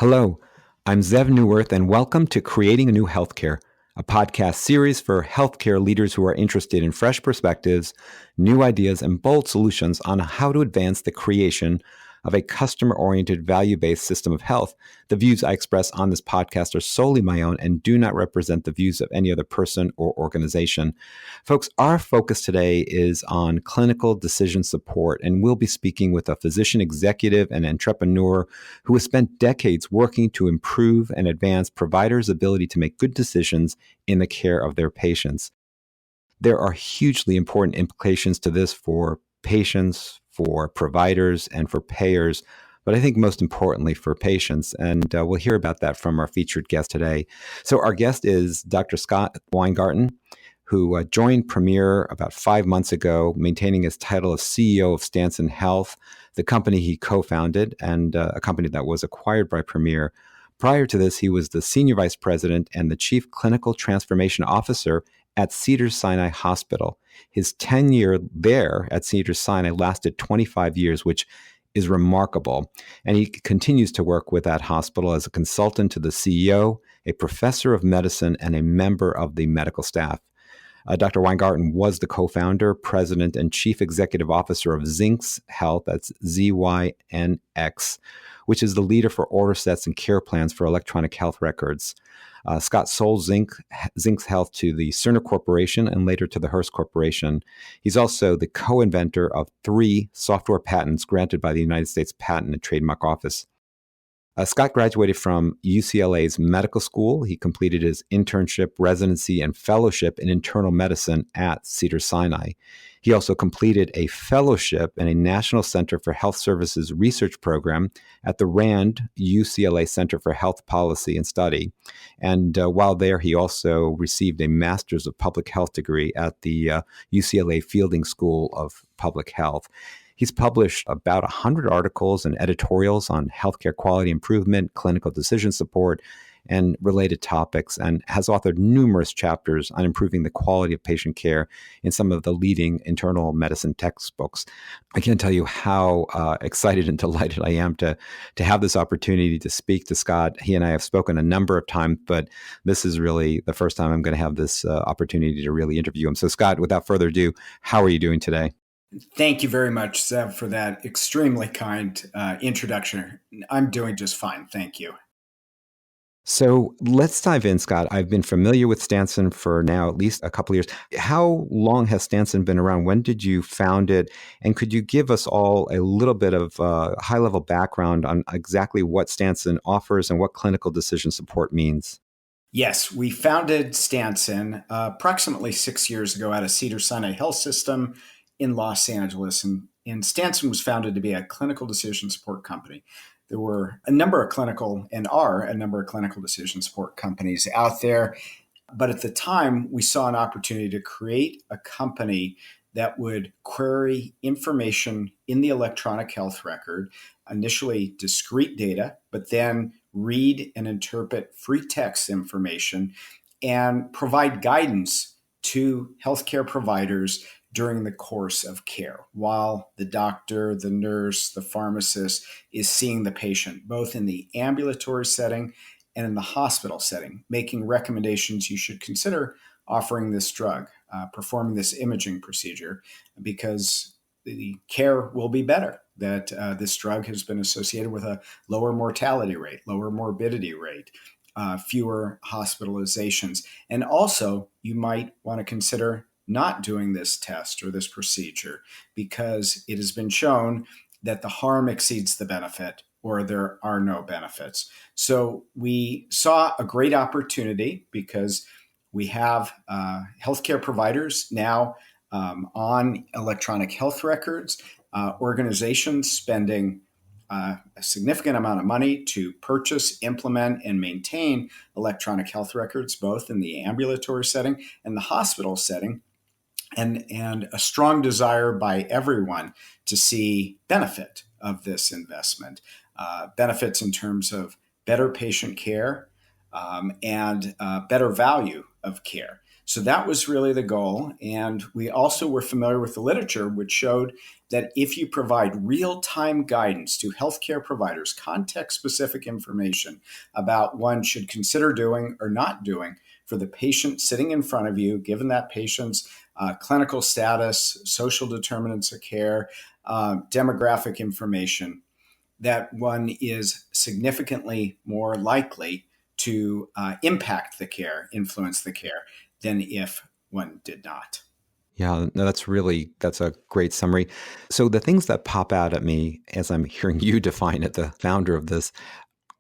Hello, I'm Zev Newworth, and welcome to Creating a New Healthcare, a podcast series for healthcare leaders who are interested in fresh perspectives, new ideas, and bold solutions on how to advance the creation of a customer-oriented, value-based system of health. The views I express on this podcast are solely my own and do not represent the views of any other person or organization. Folks, our focus today is on clinical decision support, and we'll be speaking with a physician executive and entrepreneur who has spent decades working to improve and advance providers' ability to make good decisions in the care of their patients. There are hugely important implications to this for patients, for providers, and for payers, but I think most importantly for patients. And we'll hear about that from our featured guest today. So our guest is Dr. Scott Weingarten, who joined Premier about 5 months ago, maintaining his title of CEO of Stanson Health, the company he co-founded and a company that was acquired by Premier. Prior to this, he was the Senior Vice President and the Chief Clinical Transformation Officer at Cedars-Sinai Hospital. His tenure there at Cedars-Sinai lasted 25 years, which is remarkable. And he continues to work with that hospital as a consultant to the CEO, a professor of medicine, and a member of the medical staff. Dr. Weingarten was the co-founder, president, and chief executive officer of Zinx Health, that's ZYNX, which is the leader for order sets and care plans for electronic health records. Scott sold Zinx Health to the Cerner Corporation and later to the Hearst Corporation. He's also the co-inventor of 3 software patents granted by the United States Patent and Trademark Office. Scott graduated from UCLA's medical school. He completed his internship, residency, and fellowship in internal medicine at Cedars-Sinai. He also completed a fellowship in a National Center for Health Services research program at the RAND UCLA Center for Health Policy and Study. And while there, he also received a Master's of Public Health degree at the UCLA Fielding School of Public Health. He's published about 100 articles and editorials on healthcare quality improvement, clinical decision support, and related topics, and has authored numerous chapters on improving the quality of patient care in some of the leading internal medicine textbooks. I can't tell you how excited and delighted I am to have this opportunity to speak to Scott. He and I have spoken a number of times, but this is really the first time I'm going to have this opportunity to really interview him. So Scott, without further ado, how are you doing today? Thank you very much, Zev, for that extremely kind introduction. I'm doing just fine. Thank you. So let's dive in, Scott. I've been familiar with Stanson for now at least a couple of years. How long has Stanson been around? When did you found it? And could you give us all a little bit of high-level background on exactly what Stanson offers and what clinical decision support means? Yes, we founded Stanson approximately 6 years ago at a Cedars-Sinai Health System in Los Angeles. And Stanson was founded to be a clinical decision support company. There were a number of clinical decision support companies out there. But at the time, we saw an opportunity to create a company that would query information in the electronic health record, initially discrete data, but then read and interpret free text information and provide guidance to healthcare providers during the course of care while the doctor, the nurse, the pharmacist is seeing the patient, both in the ambulatory setting and in the hospital setting, making recommendations you should consider offering this drug, performing this imaging procedure, because the care will be better, that this drug has been associated with a lower mortality rate, lower morbidity rate, fewer hospitalizations. And also, you might want to consider not doing this test or this procedure because it has been shown that the harm exceeds the benefit or there are no benefits. So we saw a great opportunity because we have healthcare providers now on electronic health records, organizations spending a significant amount of money to purchase, implement, and maintain electronic health records, both in the ambulatory setting and the hospital setting, and a strong desire by everyone to see benefit of this investment, benefits in terms of better patient care and better value of care. So that was really the goal. And we also were familiar with the literature, which showed that if you provide real-time guidance to healthcare providers, context-specific information about what one should consider doing or not doing for the patient sitting in front of you, given that patient's clinical status, social determinants of care, demographic information, that one is significantly more likely to impact the care, influence the care, than if one did not. Yeah, no, that's a great summary. So the things that pop out at me as I'm hearing you define it, the founder of this,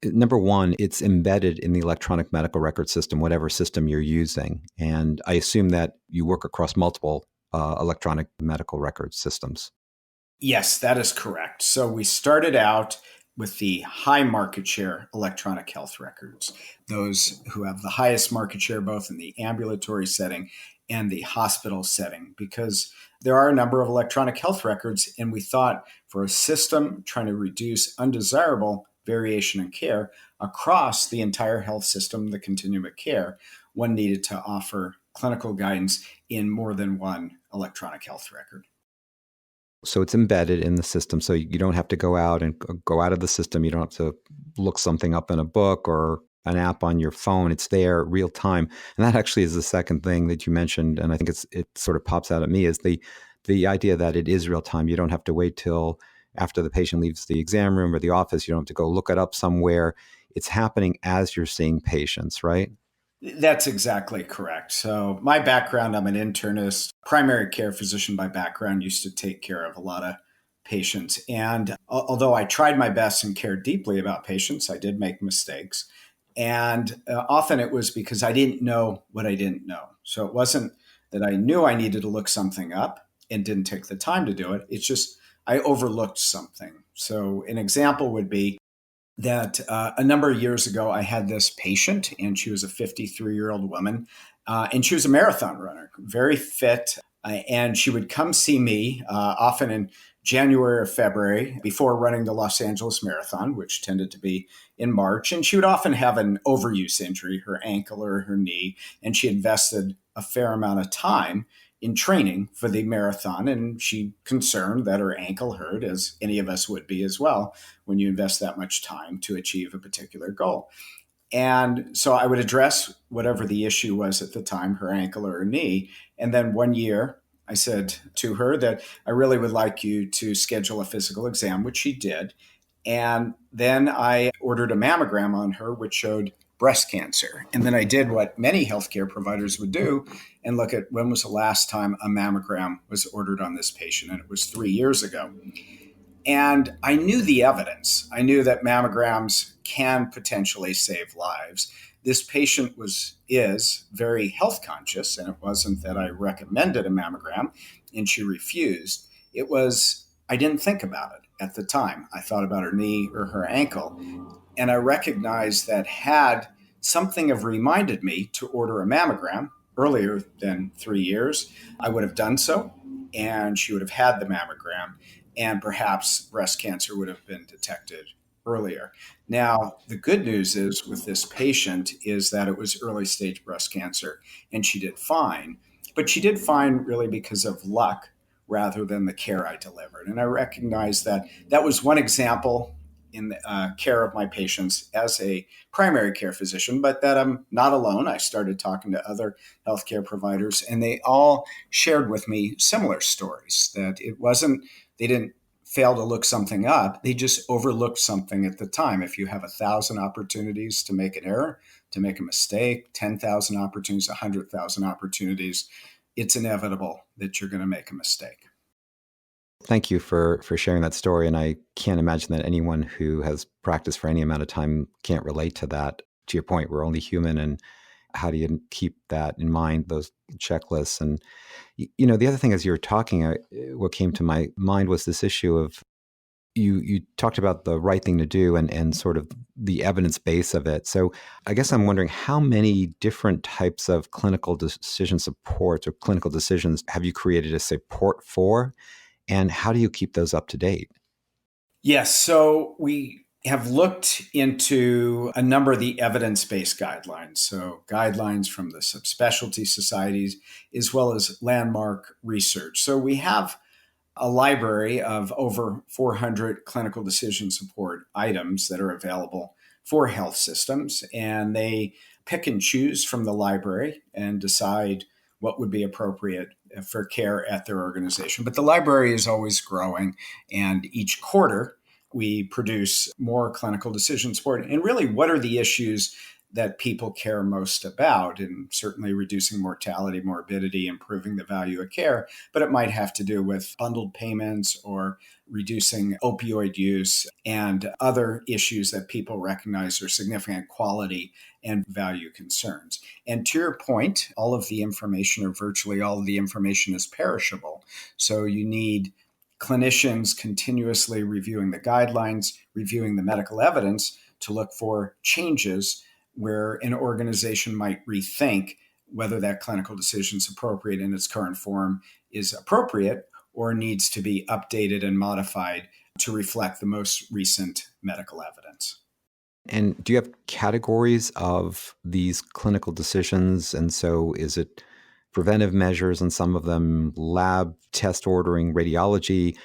number one, it's embedded in the electronic medical record system, whatever system you're using. And I assume that you work across multiple electronic medical record systems. Yes, that is correct. So we started out with the high market share electronic health records, those who have the highest market share both in the ambulatory setting and the hospital setting, because there are a number of electronic health records. And we thought for a system trying to reduce undesirable variation in care across the entire health system, the continuum of care, one needed to offer clinical guidance in more than one electronic health record. So it's embedded in the system. So you don't have to go out and go out of the system. You don't have to look something up in a book or an app on your phone. It's there real time. And that actually is the second thing that you mentioned. And I think it sort of pops out at me is the idea that it is real time. You don't have to wait till after the patient leaves the exam room or the office. You don't have to go look it up somewhere. It's happening as you're seeing patients, right? That's exactly correct. So, my background, I'm an internist, primary care physician by background, used to take care of a lot of patients. And although I tried my best and cared deeply about patients, I did make mistakes. And often it was because I didn't know what I didn't know. So, it wasn't that I knew I needed to look something up and didn't take the time to do it. It's just I overlooked something. So, an example would be that a number of years ago, I had this patient, and she was a 53-year-old woman, and she was a marathon runner, very fit. And she would come see me often in January or February before running the Los Angeles Marathon, which tended to be in March. And she would often have an overuse injury, her ankle or her knee, and she invested a fair amount of time in training for the marathon. And she concerned that her ankle hurt, as any of us would be as well, when you invest that much time to achieve a particular goal. And so I would address whatever the issue was at the time, her ankle or her knee. And then one year, I said to her that I really would like you to schedule a physical exam, which she did. And then I ordered a mammogram on her, which showed breast cancer. And then I did what many healthcare providers would do and look at when was the last time a mammogram was ordered on this patient. And it was 3 years ago. And I knew the evidence. I knew that mammograms can potentially save lives. This patient is very health conscious, and it wasn't that I recommended a mammogram and she refused. It was I didn't think about it at the time. I thought about her knee or her ankle, and I recognized that had something have reminded me to order a mammogram earlier than 3 years, I would have done so, and she would have had the mammogram, and perhaps breast cancer would have been detected earlier. Now, the good news is with this patient is that it was early stage breast cancer and she did fine, but she did fine really because of luck rather than the care I delivered. And I recognize that that was one example in the care of my patients as a primary care physician, but that I'm not alone. I started talking to other healthcare providers, and they all shared with me similar stories that they didn't fail to look something up. They just overlooked something at the time. If you have 1,000 opportunities to make an error, to make a mistake, 10,000 opportunities, 100,000 opportunities, it's inevitable that you're going to make a mistake. Thank you for sharing that story. And I can't imagine that anyone who has practiced for any amount of time can't relate to that. To your point, we're only human. And how do you keep that in mind, those checklists? And, the other thing as you were talking, what came to my mind was this issue of you talked about the right thing to do and sort of the evidence base of it. So I guess I'm wondering how many different types of clinical decision supports or clinical decisions have you created a support for? And how do you keep those up to date? Yes. So we have looked into a number of the evidence-based guidelines. So guidelines from the subspecialty societies, as well as landmark research. So we have a library of over 400 clinical decision support items that are available for health systems, and they pick and choose from the library and decide what would be appropriate for care at their organization. But the library is always growing, and each quarter we produce more clinical decision support. And really, what are the issues that people care most about? And certainly reducing mortality, morbidity, improving the value of care, but it might have to do with bundled payments or reducing opioid use and other issues that people recognize are significant quality and value concerns. And to your point, all of the information, or virtually all of the information, is perishable. So you need clinicians continuously reviewing the guidelines, reviewing the medical evidence to look for changes where an organization might rethink whether that clinical decision is appropriate in its current form is appropriate or needs to be updated and modified to reflect the most recent medical evidence. And do you have categories of these clinical decisions? And so is it preventive measures and some of them lab test ordering, radiology?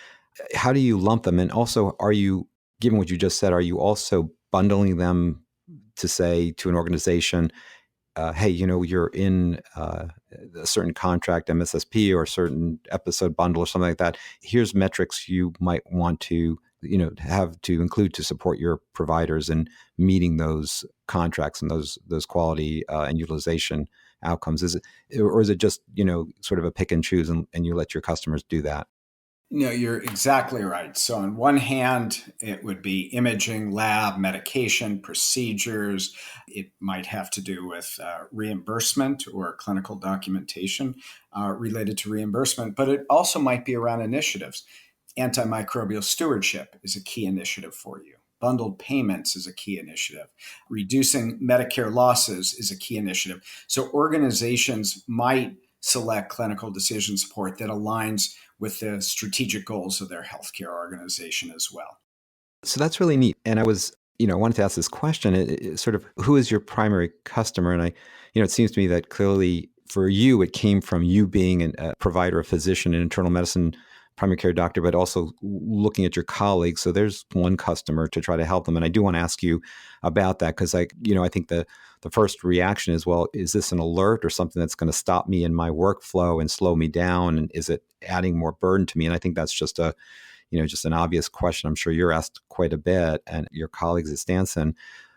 How do you lump them? And also, are you, given what you just said, are you also bundling them to say to an organization, hey, you're in a certain contract, MSSP, or a certain episode bundle or something like that. Here's metrics you might want to, have to include to support your providers in meeting those contracts and those quality and utilization outcomes. Is it, or is it just, sort of a pick and choose and you let your customers do that? No, you're exactly right. So, on one hand, it would be imaging, lab, medication, procedures. It might have to do with reimbursement or clinical documentation related to reimbursement, but it also might be around initiatives. Antimicrobial stewardship is a key initiative for you. Bundled payments is a key initiative. Reducing Medicare losses is a key initiative. So, organizations might select clinical decision support that aligns with the strategic goals of their healthcare organization as well. So that's really neat. And I wanted to ask this question, sort of, who is your primary customer? And it seems to me that clearly for you, it came from you being a provider, a physician, an internal medicine primary care doctor, but also looking at your colleagues. So there's one customer to try to help them. And I do want to ask you about that because I think the first reaction is, well, is this an alert or something that's going to stop me in my workflow and slow me down? And is it adding more burden to me? And I think that's just just an obvious question. I'm sure you're asked quite a bit and your colleagues at Stanson,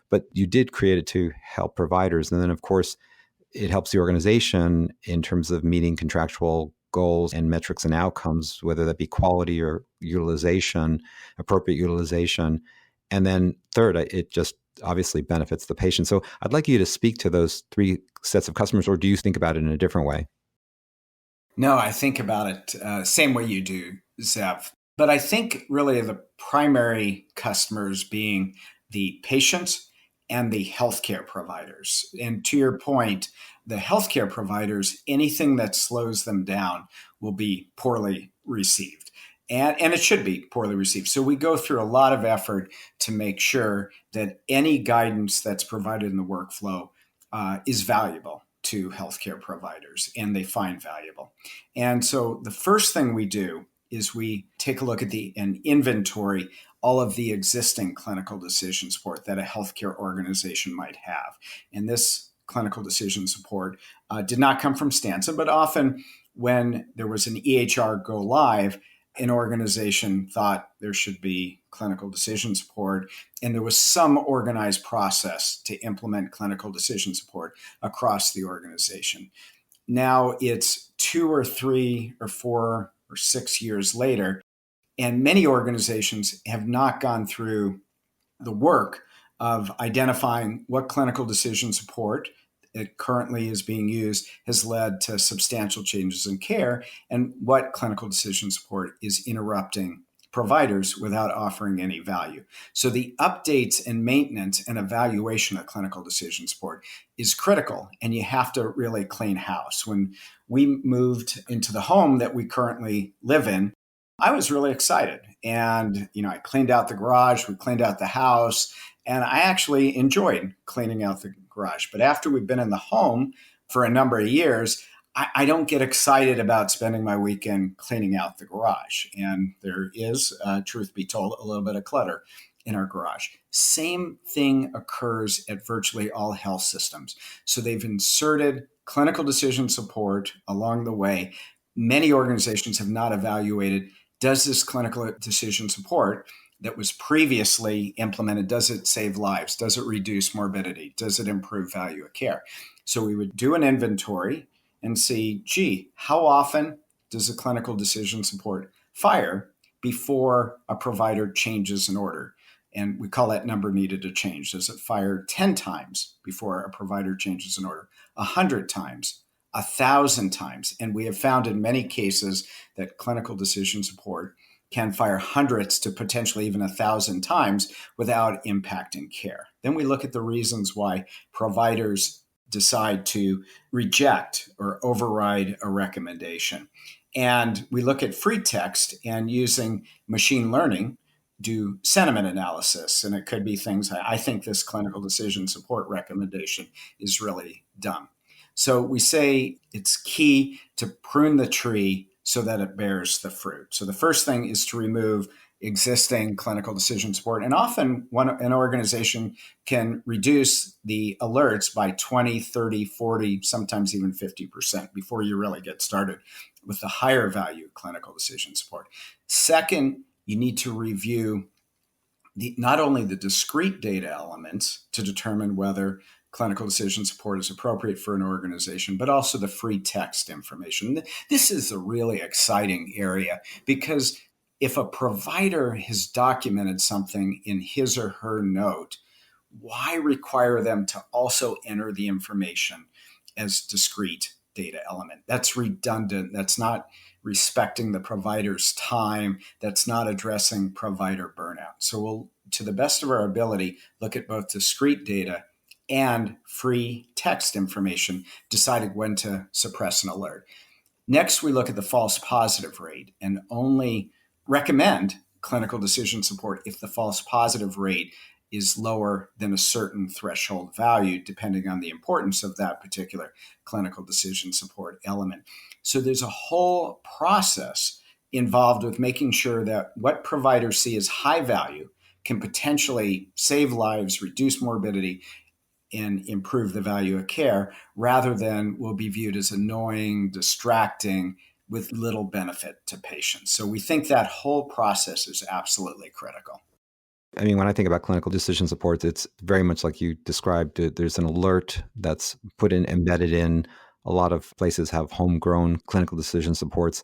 but you did create it to help providers. And then of course, it helps the organization in terms of meeting contractual goals and metrics and outcomes, whether that be quality or utilization, appropriate utilization. And then third, it just obviously benefits the patient. So I'd like you to speak to those three sets of customers, or do you think about it in a different way? No, I think about it same way you do, Zev. But I think really the primary customers being the patients and the healthcare providers. And to your point, the healthcare providers, anything that slows them down will be poorly received. And it should be poorly received. So we go through a lot of effort to make sure that any guidance that's provided in the workflow is valuable to healthcare providers and they find valuable. And so the first thing we do is we take a look at and inventory all of the existing clinical decision support that a healthcare organization might have. And this clinical decision support did not come from Stanson, but often when there was an EHR go live, an organization thought there should be clinical decision support, and there was some organized process to implement clinical decision support across the organization. Now it's 2 or 3 or 4 or 6 years later, and many organizations have not gone through the work of identifying what clinical decision support that currently is being used has led to substantial changes in care and what clinical decision support is interrupting providers without offering any value. So the updates and maintenance and evaluation of clinical decision support is critical, and you have to really clean house. When we moved into the home that we currently live in, I was really excited. And, I cleaned out the garage, we cleaned out the house, and I actually enjoyed cleaning out the garage. But after we've been in the home for a number of years, I don't get excited about spending my weekend cleaning out the garage. And there is, truth be told, a little bit of clutter in our garage. Same thing occurs at virtually all health systems. So they've inserted clinical decision support along the way. Many organizations have not evaluated, does this clinical decision support that was previously implemented, does it save lives? Does it reduce morbidity? Does it improve value of care? So we would do an inventory and see, gee, how often does a clinical decision support fire before a provider changes an order? And we call that number needed to change. Does it fire 10 times before a provider changes an order? 100 times, 1,000 times. And we have found in many cases that clinical decision support can fire hundreds to potentially even 1,000 times without impacting care. Then we look at the reasons why providers decide to reject or override a recommendation. And we look at free text and using machine learning, do sentiment analysis. And it could be things, I think this clinical decision support recommendation is really dumb. So we say it's key to prune the tree so that it bears the fruit. So the first thing is to remove existing clinical decision support. And often an organization can reduce the alerts by 20, 30, 40, sometimes even 50% before you really get started with the higher value clinical decision support. Second, you need to review not only the discrete data elements to determine whether clinical decision support is appropriate for an organization, but also the free text information. This is a really exciting area because if a provider has documented something in his or her note, why require them to also enter the information as discrete data element? That's redundant. That's not respecting the provider's time. That's not addressing provider burnout. So we'll, to the best of our ability, look at both discrete data and free text information, deciding when to suppress an alert. Next, we look at the false positive rate and only recommend clinical decision support if the false positive rate is lower than a certain threshold value, depending on the importance of that particular clinical decision support element. So there's a whole process involved with making sure that what providers see as high value can potentially save lives, reduce morbidity, and improve the value of care, rather than will be viewed as annoying, distracting, with little benefit to patients. So we think that whole process is absolutely critical. I mean, when I think about clinical decision support, it's very much like you described. There's an alert that's put in, embedded in. A lot of places have homegrown clinical decision supports.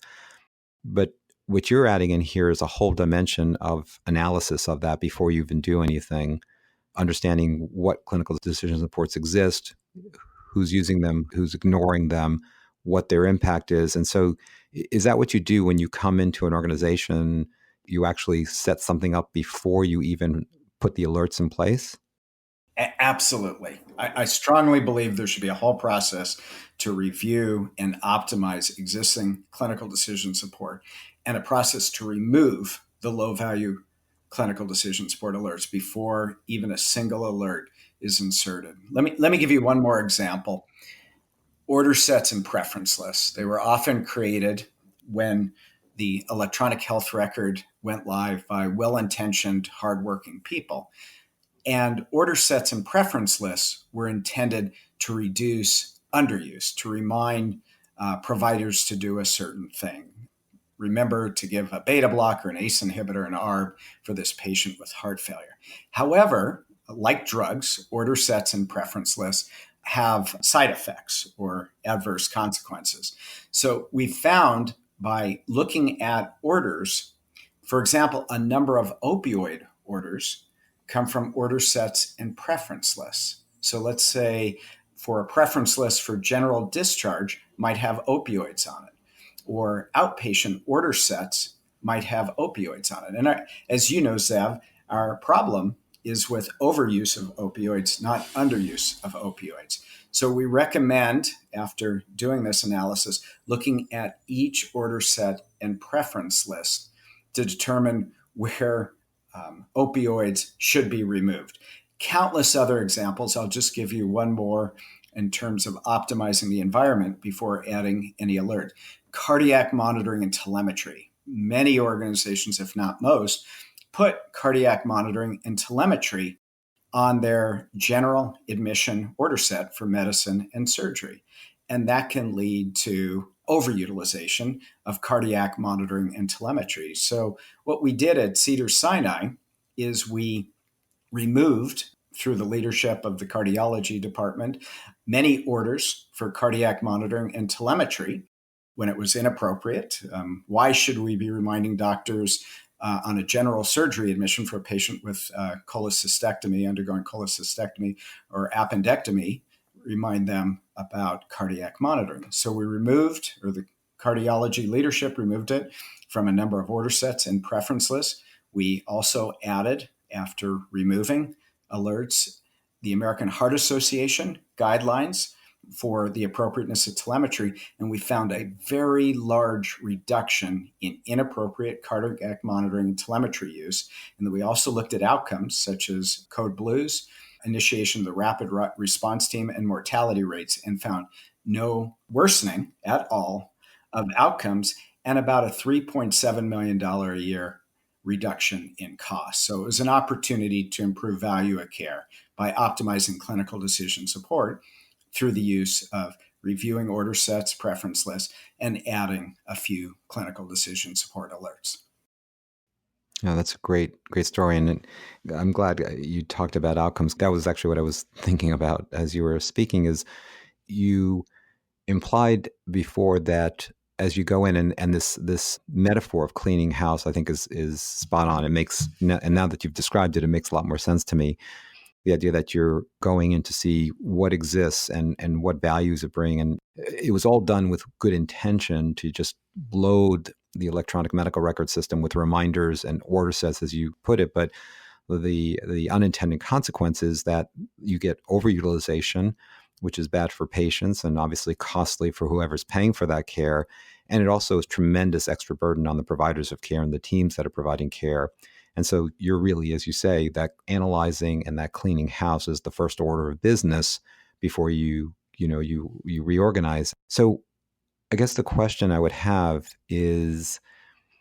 But what you're adding in here is a whole dimension of analysis of that before you even do anything, understanding what clinical decision supports exist, who's using them, who's ignoring them, what their impact is. And so is that what you do when you come into an organization? You actually set something up before you even put the alerts in place? Absolutely. I strongly believe there should be a whole process to review and optimize existing clinical decision support and a process to remove the low value clinical decision support alerts before even a single alert is inserted. Let me give you one more example. Order sets and preference lists. They were often created when the electronic health record went live by well-intentioned, hardworking people. And order sets and preference lists were intended to reduce underuse, to remind providers to do a certain thing. Remember to give a beta blocker, an ACE inhibitor, an ARB for this patient with heart failure. However, like drugs, order sets and preference lists have side effects or adverse consequences. So we found by looking at orders, for example, a number of opioid orders come from order sets and preference lists. So let's say for a preference list for general discharge might have opioids on it, or outpatient order sets might have opioids on it. And as you know, Zev, our problem is with overuse of opioids, not underuse of opioids. So we recommend, after doing this analysis, looking at each order set and preference list to determine where opioids should be removed. Countless other examples. I'll just give you one more in terms of optimizing the environment before adding any alert. Cardiac monitoring and telemetry. Many organizations, if not most, put cardiac monitoring and telemetry on their general admission order set for medicine and surgery. And that can lead to overutilization of cardiac monitoring and telemetry. So, what we did at Cedars-Sinai is we removed, through the leadership of the cardiology department, many orders for cardiac monitoring and telemetry when it was inappropriate. Why should we be reminding doctors on a general surgery admission for a patient with cholecystectomy, undergoing cholecystectomy or appendectomy, remind them about cardiac monitoring? So we removed, or the cardiology leadership removed it from a number of order sets and preference lists. We also added, after removing alerts, the American Heart Association guidelines for the appropriateness of telemetry, and we found a very large reduction in inappropriate cardiac monitoring and telemetry use. And then we also looked at outcomes such as code blues, initiation of the rapid response team, and mortality rates, and found no worsening at all of outcomes and about a $3.7 million a year reduction in cost. So it was an opportunity to improve value of care by optimizing clinical decision support through the use of reviewing order sets, preference lists, and adding a few clinical decision support alerts. Yeah, that's a great story. And I'm glad you talked about outcomes. That was actually what I was thinking about as you were speaking, is you implied before that as you go in, and this metaphor of cleaning house, I think is spot on. It makes, and now that you've described it, it makes a lot more sense to me. The idea that you're going in to see what exists and what values it bring. And it was all done with good intention to just load the electronic medical record system with reminders and order sets, as you put it. But the unintended consequences that you get overutilization, which is bad for patients and obviously costly for whoever's paying for that care. And it also is tremendous extra burden on the providers of care and the teams that are providing care. And so you're really, as you say, that analyzing and that cleaning house is the first order of business before you reorganize. So I guess the question I would have is,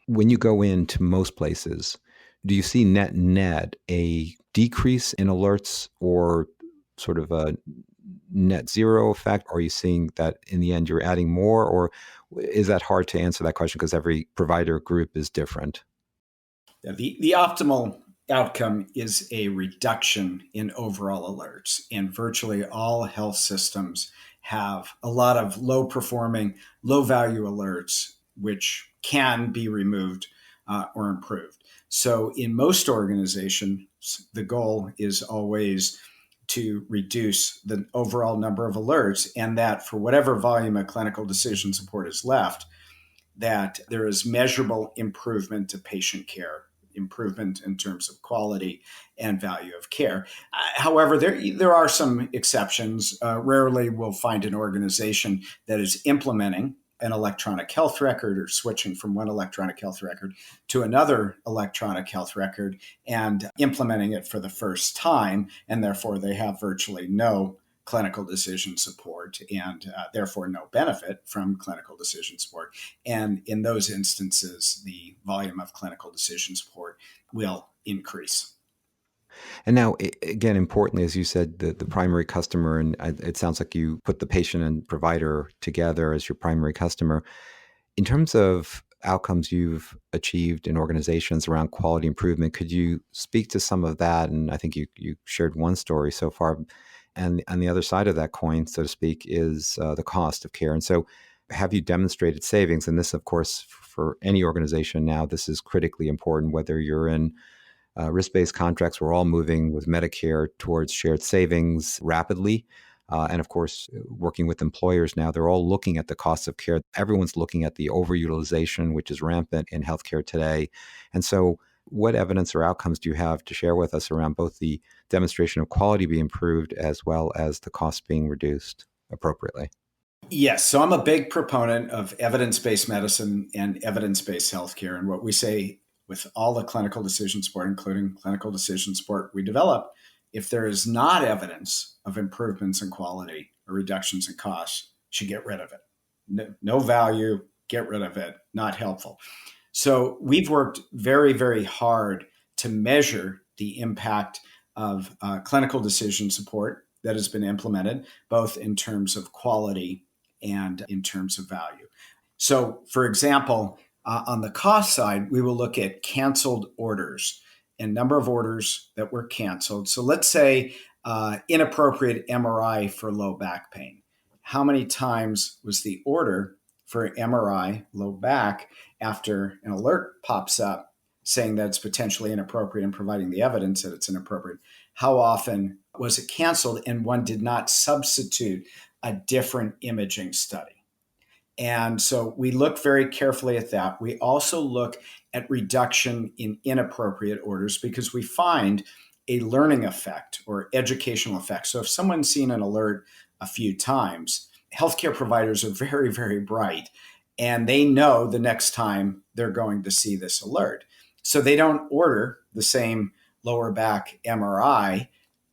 when you go into most places, do you see net a decrease in alerts or sort of a net zero effect? Or are you seeing that in the end you're adding more? Or is that hard to answer that question because every provider group is different? The optimal outcome is a reduction in overall alerts, and virtually all health systems have a lot of low performing, low value alerts, which can be removed or improved. So in most organizations, the goal is always to reduce the overall number of alerts, and that for whatever volume of clinical decision support is left, that there is measurable improvement to patient care, improvement in terms of quality and value of care. However, there are some exceptions. Rarely we'll find an organization that is implementing an electronic health record or switching from one electronic health record to another electronic health record and implementing it for the first time, and therefore they have virtually no clinical decision support and therefore no benefit from clinical decision support. And in those instances, the volume of clinical decision support will increase. And now, again, importantly, as you said, the primary customer, and it sounds like you put the patient and provider together as your primary customer. In terms of outcomes you've achieved in organizations around quality improvement, could you speak to some of that? And I think you shared one story so far. And on the other side of that coin, so to speak, is the cost of care. And so have you demonstrated savings? And this, of course, for any organization now, this is critically important, whether you're in risk-based contracts. We're all moving with Medicare towards shared savings rapidly. And of course, working with employers now, they're all looking at the cost of care. Everyone's looking at the overutilization, which is rampant in healthcare today. And so what evidence or outcomes do you have to share with us around both the demonstration of quality being improved as well as the cost being reduced appropriately? Yes. So I'm a big proponent of evidence-based medicine and evidence-based healthcare. And what we say with all the clinical decision support, including clinical decision support we develop, if there is not evidence of improvements in quality or reductions in costs, should get rid of it. No value, get rid of it, not helpful. So we've worked very, very hard to measure the impact of clinical decision support that has been implemented, both in terms of quality and in terms of value. So, for example, on the cost side, we will look at canceled orders and number of orders that were canceled. So let's say inappropriate MRI for low back pain. How many times was the order for MRI low back after an alert pops up saying that it's potentially inappropriate and providing the evidence that it's inappropriate? How often was it canceled and one did not substitute a different imaging study? And so we look very carefully at that. We also look at reduction in inappropriate orders because we find a learning effect or educational effect. So if someone's seen an alert a few times, healthcare providers are very, very bright, and they know the next time they're going to see this alert. So they don't order the same lower back MRI,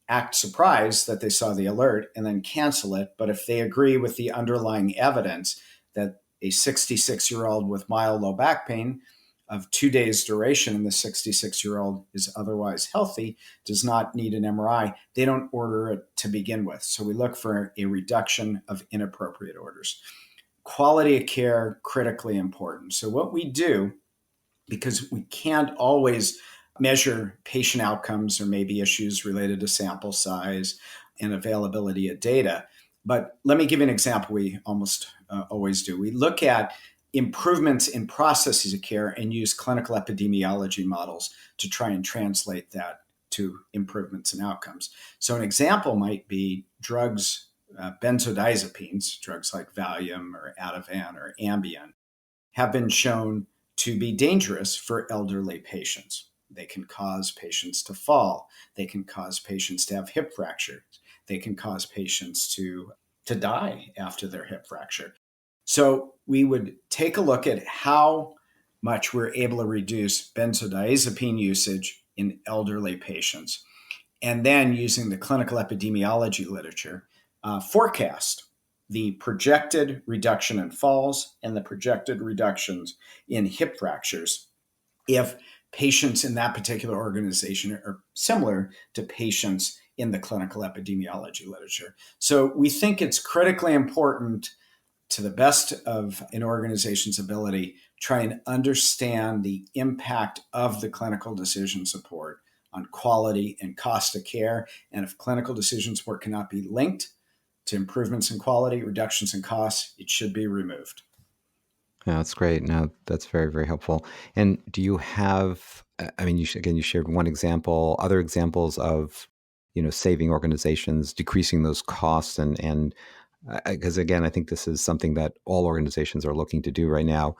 act surprised that they saw the alert, and then cancel it. But if they agree with the underlying evidence that a 66-year-old with mild low back pain of 2 days duration and the 66-year-old is otherwise healthy, does not need an MRI, they don't order it to begin with. So we look for a reduction of inappropriate orders. Quality of care, critically important. So what we do, because we can't always measure patient outcomes or maybe issues related to sample size and availability of data, but let me give you an example we almost always do. We look at improvements in processes of care and use clinical epidemiology models to try and translate that to improvements in outcomes. So an example might be drugs, benzodiazepines, drugs like Valium or Ativan or Ambien, have been shown to be dangerous for elderly patients. They can cause patients to fall. They can cause patients to have hip fractures. They can cause patients to die after their hip fracture. So we would take a look at how much we're able to reduce benzodiazepine usage in elderly patients. And then using the clinical epidemiology literature, forecast the projected reduction in falls and the projected reductions in hip fractures if patients in that particular organization are similar to patients in the clinical epidemiology literature. So we think it's critically important, to the best of an organization's ability, try and understand the impact of the clinical decision support on quality and cost of care. And if clinical decision support cannot be linked to improvements in quality, reductions in costs, it should be removed. Yeah, that's great. No, that's very, very helpful. And do you have, I mean, you shared one example, other examples of, saving organizations, decreasing those costs and because again, I think this is something that all organizations are looking to do right now.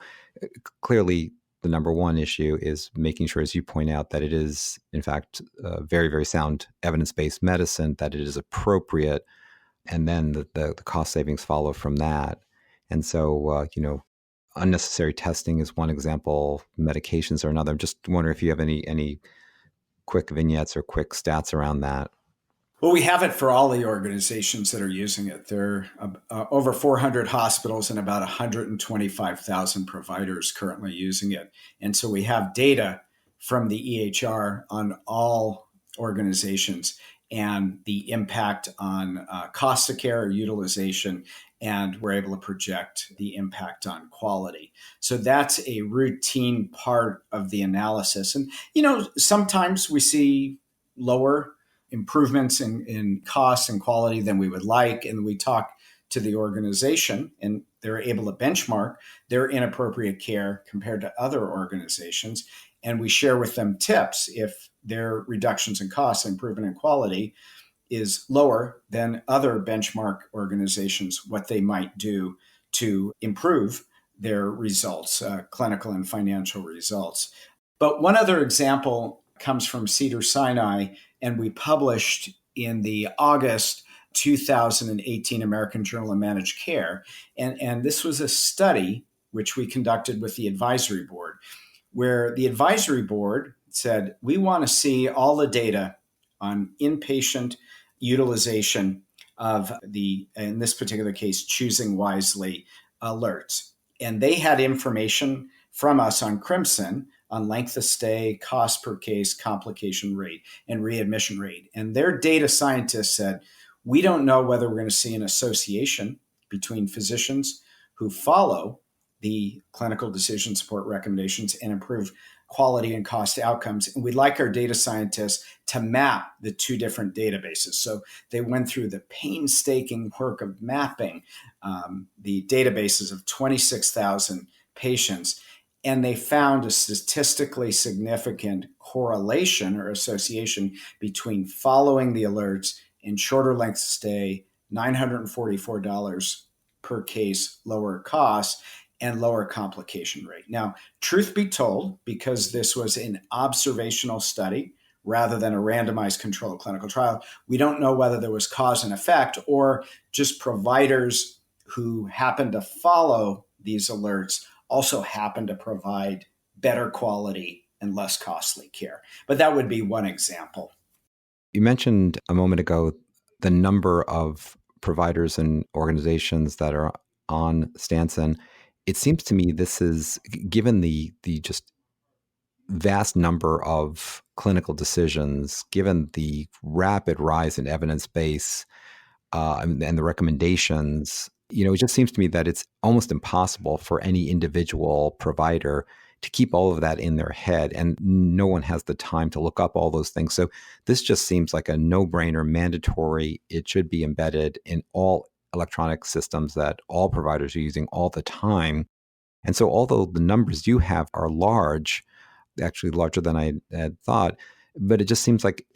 Clearly, the number one issue is making sure, as you point out, that it is, in fact, very, very sound evidence-based medicine, that it is appropriate, and then the cost savings follow from that. And so, unnecessary testing is one example. Medications are another. I'm just wondering if you have any quick vignettes or quick stats around that. Well, we have it for all the organizations that are using it. There are over 400 hospitals and about 125,000 providers currently using it. And so we have data from the EHR on all organizations and the impact on cost of care or utilization, and we're able to project the impact on quality. So that's a routine part of the analysis. And, sometimes we see lower improvements in costs and quality than we would like. And we talk to the organization and they're able to benchmark their inappropriate care compared to other organizations. And we share with them tips if their reductions in costs and improvement in quality is lower than other benchmark organizations, what they might do to improve their results, clinical and financial results. But one other example comes from Cedars-Sinai, and we published in the August 2018 American Journal of Managed Care. And this was a study which we conducted with the advisory board, where the advisory board said, we want to see all the data on inpatient utilization of the, in this particular case, choosing wisely alerts. And they had information from us on Crimson on length of stay, cost per case, complication rate, and readmission rate. And their data scientists said, we don't know whether we're going to see an association between physicians who follow the clinical decision support recommendations and improve quality and cost outcomes. And we'd like our data scientists to map the two different databases. So they went through the painstaking work of mapping the databases of 26,000 patients, and they found a statistically significant correlation or association between following the alerts and shorter length of stay, $944 per case lower costs, and lower complication rate. Now, truth be told, because this was an observational study rather than a randomized controlled clinical trial, we don't know whether there was cause and effect or just providers who happen to follow these alerts also happen to provide better quality and less costly care. But that would be one example. You mentioned a moment ago the number of providers and organizations that are on Stanson. It seems to me this is, given the just vast number of clinical decisions, given the rapid rise in evidence base and the recommendations, it just seems to me that it's almost impossible for any individual provider to keep all of that in their head, and no one has the time to look up all those things. So this just seems like a no-brainer, mandatory. It should be embedded in all electronic systems that all providers are using all the time. And so although the numbers you have are large, actually larger than I had thought, but it just seems like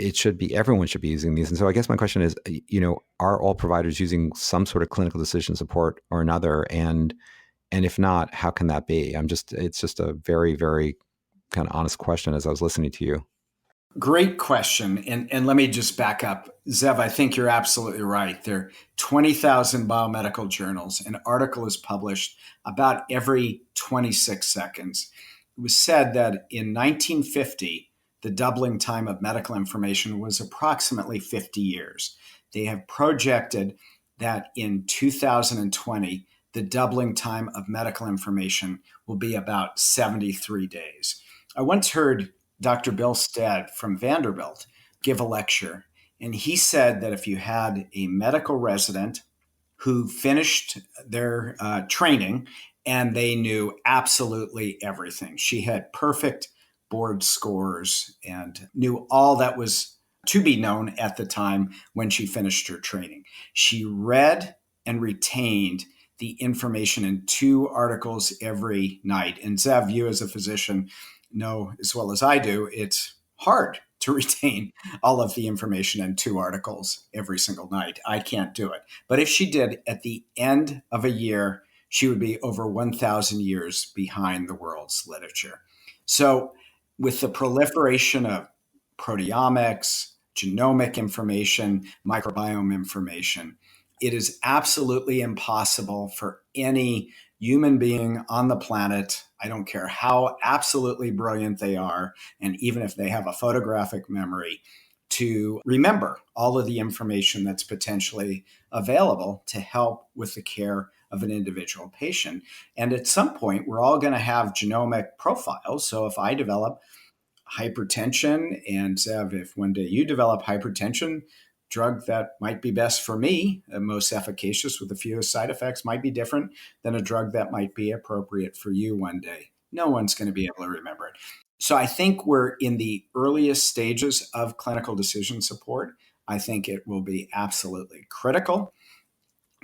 everyone should be using these. And so I guess my question is, are all providers using some sort of clinical decision support or another? And if not, how can that be? It's just a very, very kind of honest question as I was listening to you. Great question. And let me just back up. Zev, I think you're absolutely right. There are 20,000 biomedical journals. An article is published about every 26 seconds. It was said that in 1950, the doubling time of medical information was approximately 50 years. They have projected that in 2020, the doubling time of medical information will be about 73 days. I once heard Dr. Bill Stead from Vanderbilt give a lecture, and he said that if you had a medical resident who finished their training and they knew absolutely everything, she had perfect board scores and knew all that was to be known at the time when she finished her training. She read and retained the information in 2 articles every night. And Zev, you as a physician know as well as I do, it's hard to retain all of the information in 2 articles every single night. I can't do it. But if she did, at the end of a year, she would be over 1,000 years behind the world's literature. So with the proliferation of proteomics, genomic information, microbiome information, it is absolutely impossible for any human being on the planet, I don't care how absolutely brilliant they are, and even if they have a photographic memory, to remember all of the information that's potentially available to help with the care of an individual patient. And at some point, we're all going to have genomic profiles. So if I develop hypertension, and Zev, if one day you develop hypertension, drug that might be best for me, most efficacious with the fewest side effects, might be different than a drug that might be appropriate for you one day. No one's going to be able to remember it. So I think we're in the earliest stages of clinical decision support. I think it will be absolutely critical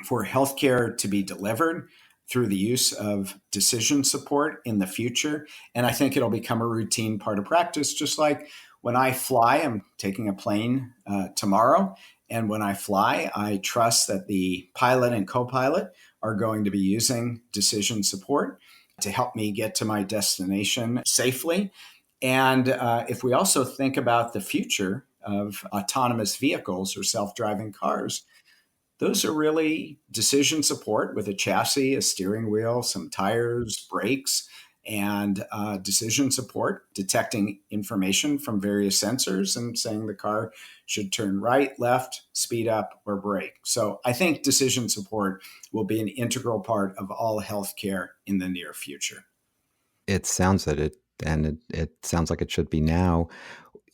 for healthcare to be delivered through the use of decision support in the future. And I think it'll become a routine part of practice, just like when I fly, I'm taking a plane tomorrow. And when I fly, I trust that the pilot and co-pilot are going to be using decision support to help me get to my destination safely. And if we also think about the future of autonomous vehicles or self-driving cars, those are really decision support with a chassis, a steering wheel, some tires, brakes, and decision support, detecting information from various sensors and saying the car should turn right, left, speed up, or brake. So I think decision support will be an integral part of all healthcare in the near future. It sounds that it sounds like it should be now.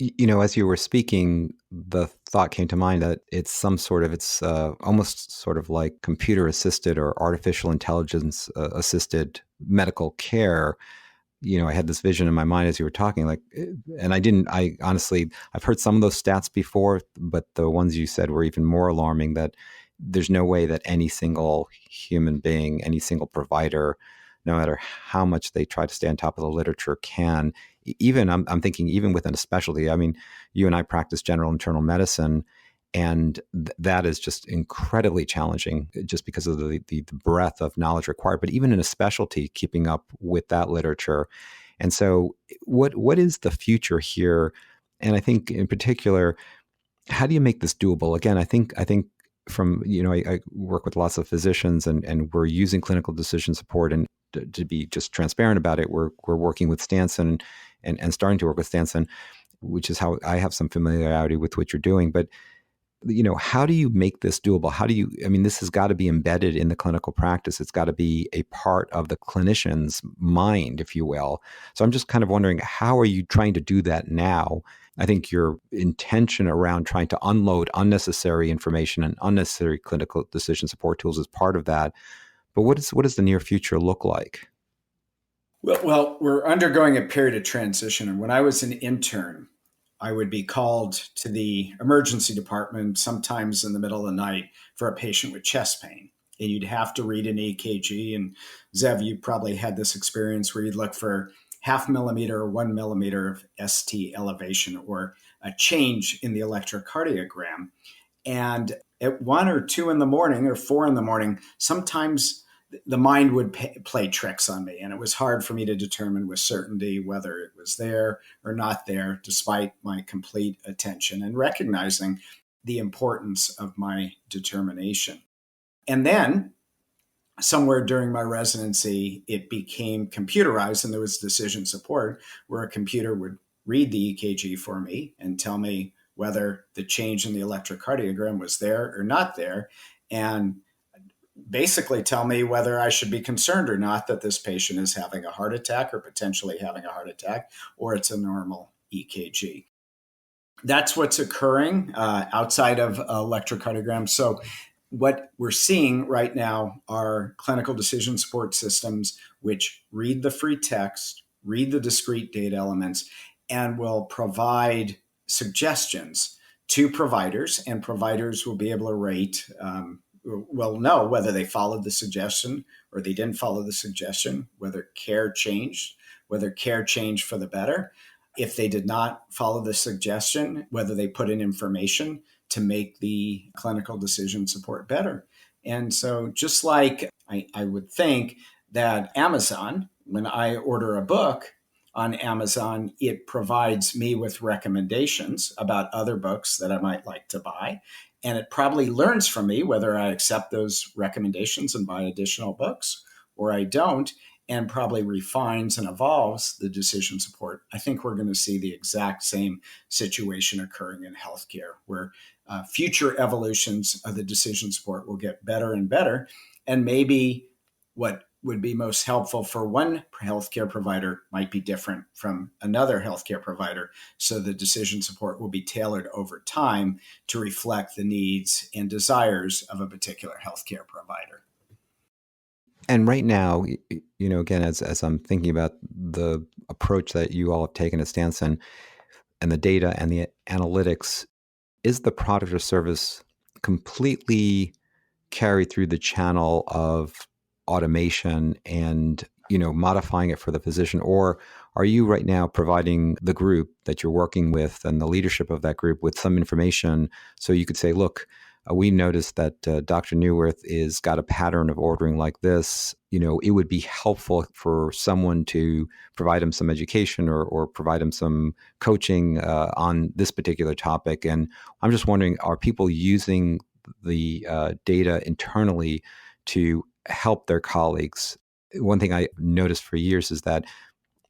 As you were speaking, the thought came to mind that it's almost sort of like computer assisted or artificial intelligence assisted medical care. I had this vision in my mind as you were talking, and I honestly, I've heard some of those stats before, but the ones you said were even more alarming, that there's no way that any single human being, any single provider, no matter how much they try to stay on top of the literature, can. Even I'm thinking even within a specialty. I mean, you and I practice general internal medicine, and that is just incredibly challenging just because of the breadth of knowledge required. But even in a specialty, keeping up with that literature. And so, what is the future here? And I think in particular, how do you make this doable? Again, I think from, I work with lots of physicians, and we're using clinical decision support. And to be just transparent about it, we're working with Stanson and starting to work with Stanson, which is how I have some familiarity with what you're doing. But how do you make this doable? This has got to be embedded in the clinical practice. It's got to be a part of the clinician's mind, if you will. So I'm just kind of wondering, how are you trying to do that now? I think your intention around trying to unload unnecessary information and unnecessary clinical decision support tools is part of that. But what does the near future look like? Well, we're undergoing a period of transition. And when I was an intern, I would be called to the emergency department sometimes in the middle of the night for a patient with chest pain. And you'd have to read an EKG. And Zev, you probably had this experience where you'd look for half millimeter or 1 millimeter of ST elevation or a change in the electrocardiogram. And at 1 or 2 in the morning or 4 in the morning, sometimes the mind would play tricks on me, and it was hard for me to determine with certainty whether it was there or not there, despite my complete attention and recognizing the importance of my determination. And then somewhere during my residency, it became computerized, and there was decision support where a computer would read the EKG for me and tell me whether the change in the electrocardiogram was there or not there, and basically tell me whether I should be concerned or not that this patient is having a heart attack or potentially having a heart attack, or it's a normal EKG. That's what's occurring outside of electrocardiogram. So what we're seeing right now are clinical decision support systems which read the free text, read the discrete data elements, and will provide suggestions to providers, and providers will be able to rate will know whether they followed the suggestion or they didn't follow the suggestion, whether care changed for the better. If they did not follow the suggestion, whether they put in information to make the clinical decision support better. And so just like I would think that Amazon, when I order a book on Amazon, it provides me with recommendations about other books that I might like to buy. And it probably learns from me whether I accept those recommendations and buy additional books or I don't, and probably refines and evolves the decision support. I think we're going to see the exact same situation occurring in healthcare, where future evolutions of the decision support will get better and better. And maybe what would be most helpful for one healthcare provider might be different from another healthcare provider. So the decision support will be tailored over time to reflect the needs and desires of a particular healthcare provider. And right now, again, as I'm thinking about the approach that you all have taken at Stanson and the data and the analytics, is the product or service completely carried through the channel of automation and modifying it for the physician? Or are you right now providing the group that you're working with and the leadership of that group with some information so you could say, look, we noticed that Dr. Neuwirth is got a pattern of ordering like this. It would be helpful for someone to provide him some education or provide him some coaching on this particular topic. And I'm just wondering, are people using the data internally to help their colleagues? one thing I noticed for years is that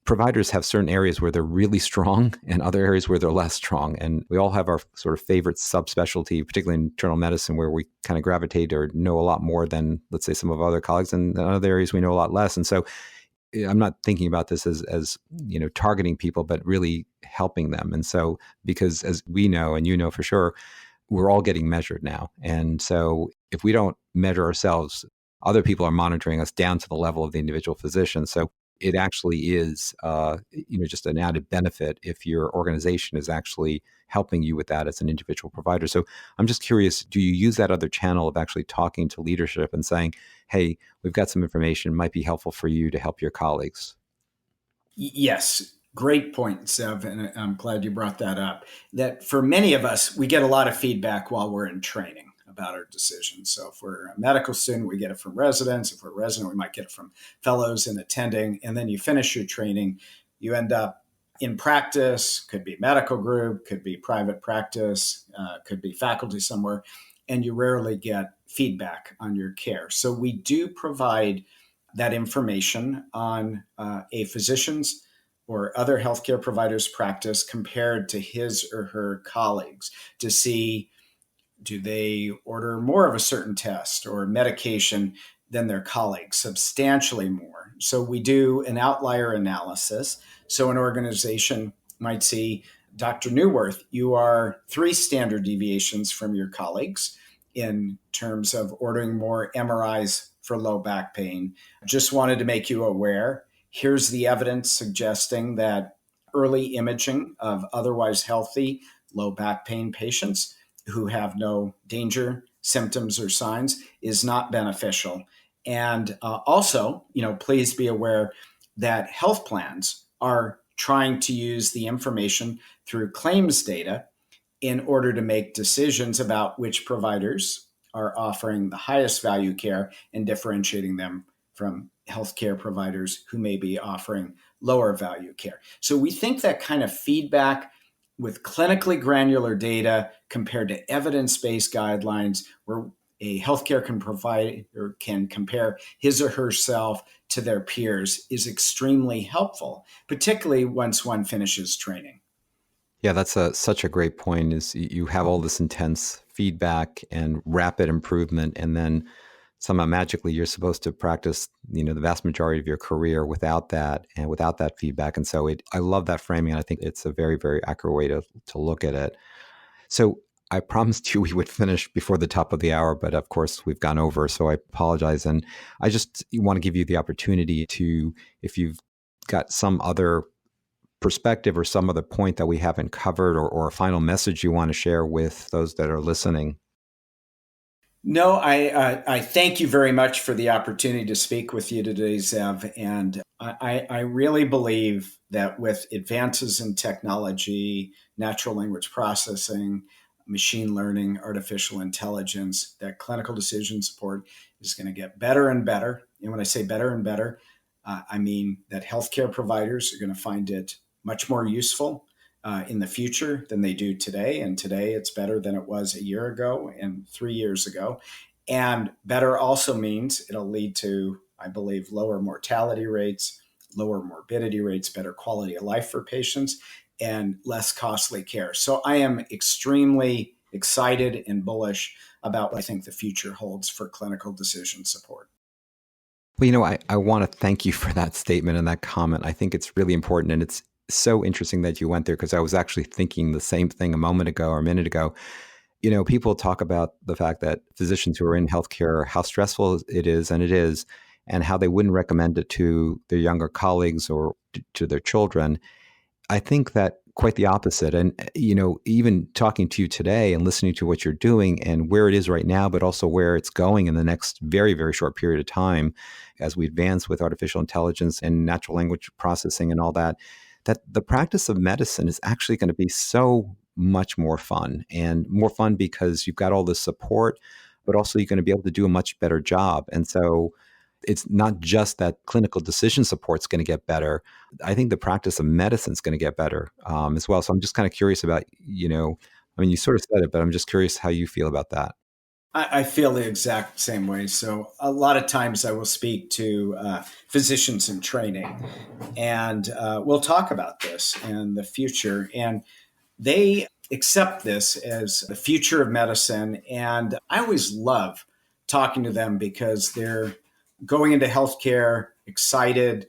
providers have certain areas where they're really strong and other areas where they're less strong. And we all have our sort of favorite subspecialty, particularly in internal medicine, where we kind of gravitate or know a lot more than, let's say, some of our other colleagues. And in other areas, we know a lot less. And so I'm not thinking about this as targeting people, but really helping them. And so, because as we know, and you know for sure, we're all getting measured now. And so if we don't measure ourselves, other people are monitoring us down to the level of the individual physician. So it actually is, just an added benefit if your organization is actually helping you with that as an individual provider. So I'm just curious, do you use that other channel of actually talking to leadership and saying, hey, we've got some information, might be helpful for you to help your colleagues? Yes, great point, Sev, and I'm glad you brought that up. That for many of us, we get a lot of feedback while we're in training about our decisions. So if we're a medical student, we get it from residents. If we're a resident, we might get it from fellows and attending. And then you finish your training, you end up in practice, could be medical group, could be private practice, could be faculty somewhere, and you rarely get feedback on your care. So we do provide that information on a physician's or other healthcare provider's practice compared to his or her colleagues to see, do they order more of a certain test or medication than their colleagues, substantially more. So we do an outlier analysis. So an organization might see, Dr. Newworth, you are 3 standard deviations from your colleagues in terms of ordering more MRIs for low back pain. Just wanted to make you aware. Here's the evidence suggesting that early imaging of otherwise healthy low back pain patients who have no danger, symptoms, or signs is not beneficial. And also, please be aware that health plans are trying to use the information through claims data in order to make decisions about which providers are offering the highest value care and differentiating them from healthcare providers who may be offering lower value care. So we think that kind of feedback with clinically granular data compared to evidence-based guidelines where a healthcare can provide or can compare his or herself to their peers is extremely helpful, particularly once one finishes training. Yeah, that's such a great point is you have all this intense feedback and rapid improvement, and then somehow magically you're supposed to practice, the vast majority of your career without that and without that feedback. And so I love that framing. And I think it's a very, very accurate way to look at it. So I promised you we would finish before the top of the hour, but of course we've gone over. So I apologize. And I just want to give you the opportunity to, if you've got some other perspective or some other point that we haven't covered or a final message you want to share with those that are listening. No, I thank you very much for the opportunity to speak with you today, Zev. And I really believe that with advances in technology, natural language processing, machine learning, artificial intelligence, that clinical decision support is going to get better and better. And when I say better and better, I mean that healthcare providers are going to find it much more useful in the future than they do today. And today it's better than it was a year ago and 3 years ago. And better also means it'll lead to, I believe, lower mortality rates, lower morbidity rates, better quality of life for patients, and less costly care. So I am extremely excited and bullish about what I think the future holds for clinical decision support. Well, I want to thank you for that statement and that comment. I think it's really important. And it's so interesting that you went there because I was actually thinking the same thing a moment ago or a minute ago. People talk about the fact that physicians who are in healthcare, how stressful it is, and how they wouldn't recommend it to their younger colleagues or to their children. I think that quite the opposite. And, even talking to you today and listening to what you're doing and where it is right now, but also where it's going in the next very, very short period of time as we advance with artificial intelligence and natural language processing and all that the practice of medicine is actually going to be so much more fun because you've got all this support, but also you're going to be able to do a much better job. And so it's not just that clinical decision support is going to get better. I think the practice of medicine is going to get better as well. So I'm just kind of curious about, you sort of said it, but I'm just curious how you feel about that. I feel the exact same way. So a lot of times I will speak to physicians in training, and we'll talk about this and the future. And they accept this as the future of medicine. And I always love talking to them because they're going into healthcare excited.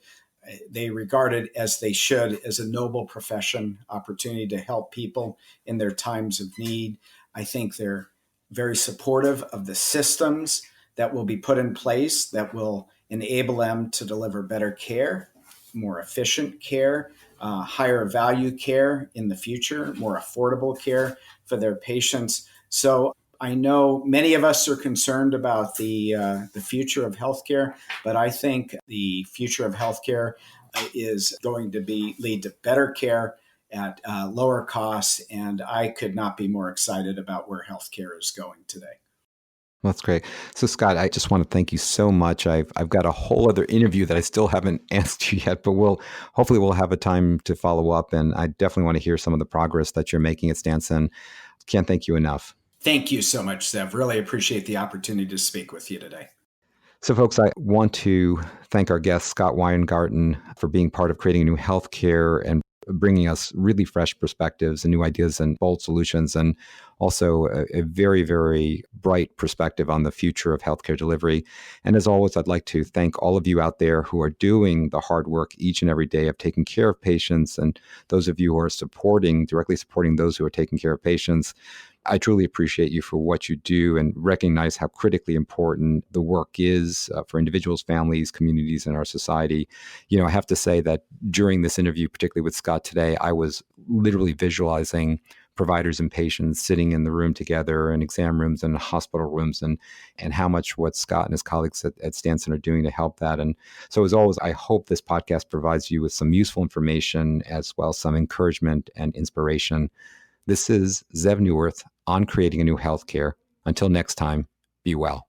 They regard it, as they should, as a noble profession, opportunity to help people in their times of need. I think they're very supportive of the systems that will be put in place that will enable them to deliver better care, more efficient care, higher value care in the future, more affordable care for their patients. So I know many of us are concerned about the future of healthcare, but I think the future of healthcare is going to be lead to better care at lower costs, and I could not be more excited about where healthcare is going today. Well, that's great. So, Scott, I just want to thank you so much. I've got a whole other interview that I still haven't asked you yet, but hopefully we'll have a time to follow up. And I definitely want to hear some of the progress that you're making at Stanson. Can't thank you enough. Thank you so much, Zev. Really appreciate the opportunity to speak with you today. So, folks, I want to thank our guest, Scott Weingarten, for being part of creating a new healthcare and bringing us really fresh perspectives and new ideas and bold solutions, and also a very, very bright perspective on the future of healthcare delivery. And as always, I'd like to thank all of you out there who are doing the hard work each and every day of taking care of patients, and those of you who are directly supporting those who are taking care of patients. I truly appreciate you for what you do and recognize how critically important the work is for individuals, families, communities, and our society. I have to say that during this interview, particularly with Scott today, I was literally visualizing providers and patients sitting in the room together in exam rooms and hospital rooms, and how much what Scott and his colleagues at Stanson are doing to help that. And so, as always, I hope this podcast provides you with some useful information as well as some encouragement and inspiration. This is Zev Neuwirth on creating a new healthcare. Until next time, be well.